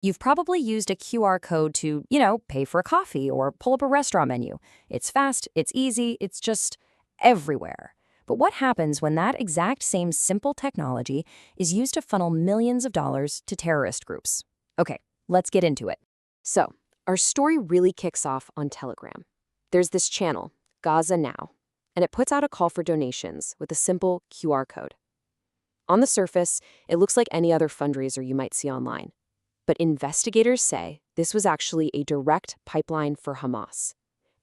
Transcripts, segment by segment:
You've probably used a QR code to, pay for a coffee or pull up a restaurant menu. It's fast, it's easy, it's just everywhere. But what happens when that exact same simple technology is used to funnel millions of dollars to terrorist groups? Okay, let's get into it. So, our story really kicks off on Telegram. There's this channel, Gaza Now, and it puts out a call for donations with a simple QR code. On the surface, it looks like any other fundraiser you might see online. But investigators say this was actually a direct pipeline for Hamas,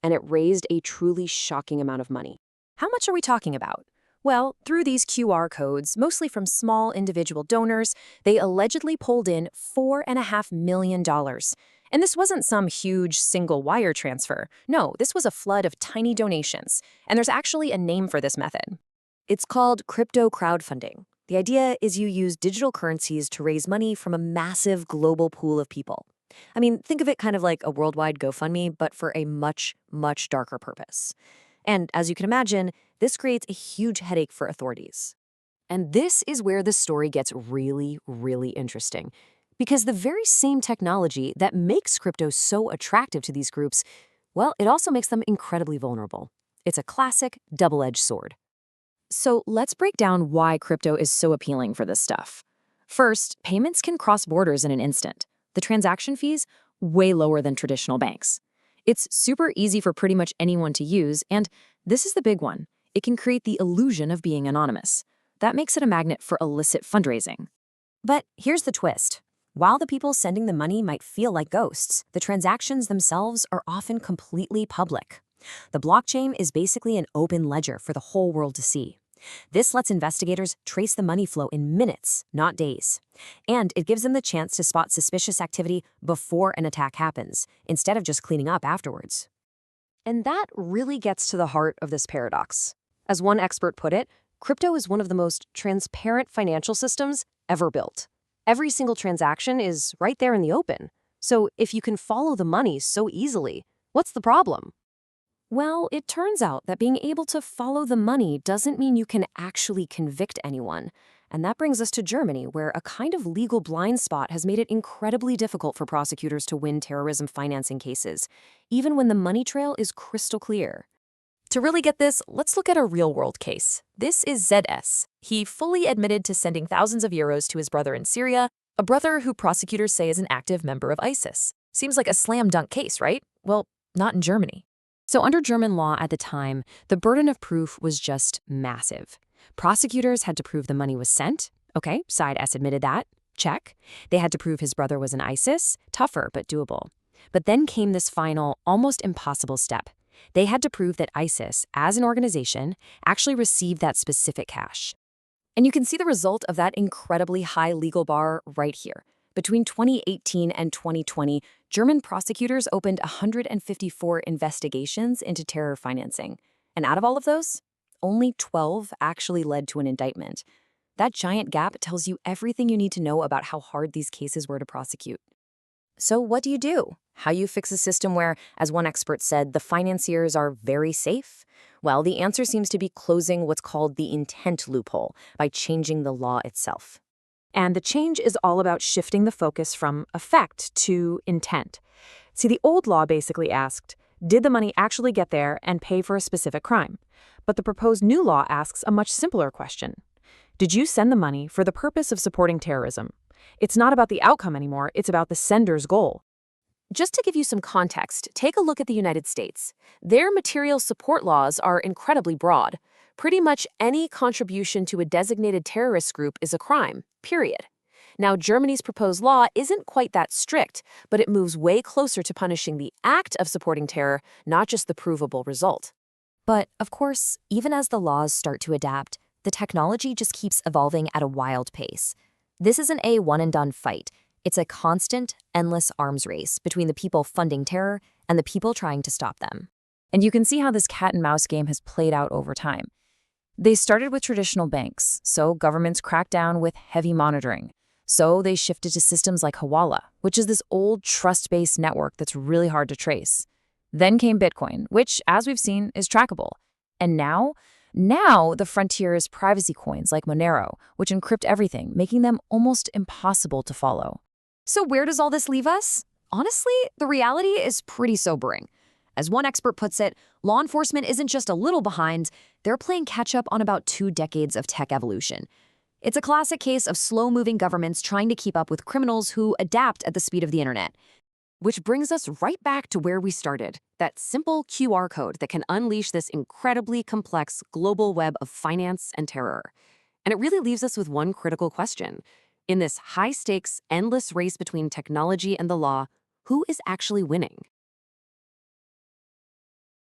and it raised a truly shocking amount of money. How much are we talking about? Well, through these QR codes, mostly from small individual donors, they allegedly pulled in $4.5 million. And this wasn't some huge single wire transfer. No, this was a flood of tiny donations. And there's actually a name for this method. It's called crypto crowdfunding. The idea is you use digital currencies to raise money from a massive global pool of people. I mean, think of it kind of like a worldwide GoFundMe, but for a much, much darker purpose. And as you can imagine, this creates a huge headache for authorities. And this is where the story gets really, really interesting. Because the very same technology that makes crypto so attractive to these groups, well, it also makes them incredibly vulnerable. It's a classic double-edged sword. So let's break down why crypto is so appealing for this stuff. First, payments can cross borders in an instant. The transaction fees, way lower than traditional banks. It's super easy for pretty much anyone to use, and this is the big one. It can create the illusion of being anonymous. That makes it a magnet for illicit fundraising. But here's the twist. While the people sending the money might feel like ghosts, the transactions themselves are often completely public. The blockchain is basically an open ledger for the whole world to see. This lets investigators trace the money flow in minutes, not days. And it gives them the chance to spot suspicious activity before an attack happens, instead of just cleaning up afterwards. And that really gets to the heart of this paradox. As one expert put it, crypto is one of the most transparent financial systems ever built. Every single transaction is right there in the open. So if you can follow the money so easily, what's the problem? Well, it turns out that being able to follow the money doesn't mean you can actually convict anyone. And that brings us to Germany, where a kind of legal blind spot has made it incredibly difficult for prosecutors to win terrorism financing cases, even when the money trail is crystal clear. To really get this, let's look at a real-world case. This is ZS. He fully admitted to sending thousands of euros to his brother in Syria, a brother who prosecutors say is an active member of ISIS. Seems like a slam-dunk case, right? Well, not in Germany. So under German law at the time, the burden of proof was just massive. Prosecutors had to prove the money was sent. Okay, side S admitted that. Check. They had to prove his brother was in ISIS. Tougher, but doable. But then came this final, almost impossible step. They had to prove that ISIS, as an organization, actually received that specific cash. And you can see the result of that incredibly high legal bar right here. Between 2018 and 2020, German prosecutors opened 154 investigations into terror financing. And out of all of those, only 12 actually led to an indictment. That giant gap tells you everything you need to know about how hard these cases were to prosecute. So what do you do? How you fix a system where, as one expert said, the financiers are very safe? Well, the answer seems to be closing what's called the intent loophole by changing the law itself. And the change is all about shifting the focus from effect to intent. See, the old law basically asked, did the money actually get there and pay for a specific crime? But the proposed new law asks a much simpler question. Did you send the money for the purpose of supporting terrorism? It's not about the outcome anymore, it's about the sender's goal. Just to give you some context, take a look at the United States. Their material support laws are incredibly broad. Pretty much any contribution to a designated terrorist group is a crime, period. Now, Germany's proposed law isn't quite that strict, but it moves way closer to punishing the act of supporting terror, not just the provable result. But, of course, even as the laws start to adapt, the technology just keeps evolving at a wild pace. This isn't a one-and-done fight. It's a constant, endless arms race between the people funding terror and the people trying to stop them. And you can see how this cat-and-mouse game has played out over time. They started with traditional banks, so governments cracked down with heavy monitoring. So they shifted to systems like Hawala, which is this old trust-based network that's really hard to trace. Then came Bitcoin, which, as we've seen, is trackable. And now the frontier is privacy coins like Monero, which encrypt everything, making them almost impossible to follow. So where does all this leave us? Honestly, the reality is pretty sobering. As one expert puts it, law enforcement isn't just a little behind, they're playing catch up on about 2 decades of tech evolution. It's a classic case of slow-moving governments trying to keep up with criminals who adapt at the speed of the internet. Which brings us right back to where we started, that simple QR code that can unleash this incredibly complex global web of finance and terror. And it really leaves us with one critical question. In this high-stakes, endless race between technology and the law, who is actually winning?